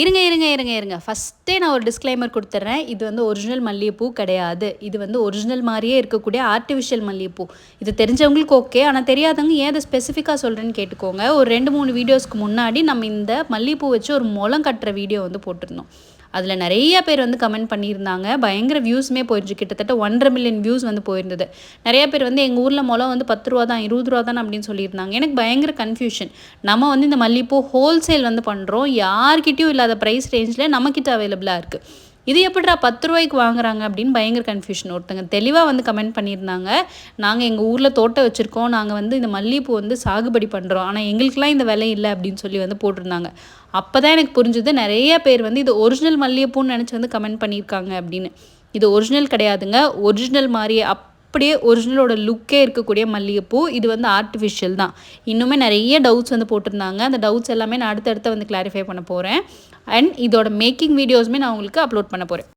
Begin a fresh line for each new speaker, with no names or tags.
இருங்க. ஃபஸ்ட்டே நான் ஒரு டிஸ்க்ளைமர் கொடுத்துட்றேன். இது வந்து ஒரிஜினல் மல்லிகைப்பூ கிடையாது. இது வந்து ஒரிஜினல் மாதிரியே இருக்கக்கூடிய ஆர்டிஃபிஷியல் மல்லிகைப்பூ. இது தெரிஞ்சவங்களுக்கு ஓகே. ஆனால் தெரியாதவங்க ஏன் அதை ஸ்பெசிஃபிக்காக சொல்கிறேன்னு கேட்டுக்கோங்க. ஒரு 2-3 வீடியோஸ்க்கு முன்னாடி நம்ம இந்த மல்லிகைப்பூ வச்சு ஒரு முளம் கட்டுற வீடியோ வந்து போட்டிருந்தோம். அதில் நிறைய பேர் வந்து கமெண்ட் பண்ணியிருந்தாங்க. பயங்கர வியூஸுமே போயிருந்துச்சு. கிட்டத்தட்ட 1.5 மில்லியன் வியூஸ் வந்து போயிருந்தது. நிறைய பேர் வந்து எங்கள் ஊரில் முளம் வந்து 10 ரூபா தான், 20 ரூபா தான் அப்படின்னு சொல்லியிருந்தாங்க. எனக்கு பயங்கர கன்ஃபியூஷன். நம்ம வந்து இந்த மல்லிகைப்பூ ஹோல்சேல் வந்து பண்ணுறோம். யார்கிட்டையும் இல்லாத ப்ரைஸ் ரேஞ்சில் நம்மக்கிட்ட அவைலபிளாக இருக்குது. இது எப்படிடா 10 ரூபாய்க்கு வாங்குறாங்க அப்படின்னு பயங்கர கன்ஃபியூஷன். ஒருத்தங்க தெளிவாக வந்து கமெண்ட் பண்ணியிருந்தாங்க. நாங்கள் எங்கள் ஊரில் தோட்டம் வச்சுருக்கோம். நாங்கள் வந்து இந்த மல்லிகைப்பூ வந்து சாகுபடி பண்ணுறோம். ஆனால் எங்களுக்கெலாம் இந்த விலை இல்லை அப்படின்னு சொல்லி வந்து போட்டிருந்தாங்க. அப்போ தான் எனக்கு புரிஞ்சுது நிறைய பேர் வந்து இது ஒரிஜினல் மல்லிகைப்பூன்னு நினச்சி வந்து கமெண்ட் பண்ணியிருக்காங்க அப்படின்னு. இது ஒரிஜினல் கிடையாதுங்க. ஒரிஜினல் மாதிரியே அப்படியே ஒரிஜினலோட லுக்கே இருக்கக்கூடிய மல்லிகைப்பூ. இது வந்து ஆர்டிஃபிஷியல் தான். இன்னுமே நிறைய டவுட்ஸ் வந்து போட்டிருந்தாங்க. அந்த டவுட்ஸ் எல்லாமே நான் அடுத்தடுத்து வந்து கிளாரிஃபை பண்ண போகிறேன். அண்ட் இதோட மேக்கிங் வீடியோஸுமே நான் உங்களுக்கு அப்லோட் பண்ண போகிறேன்.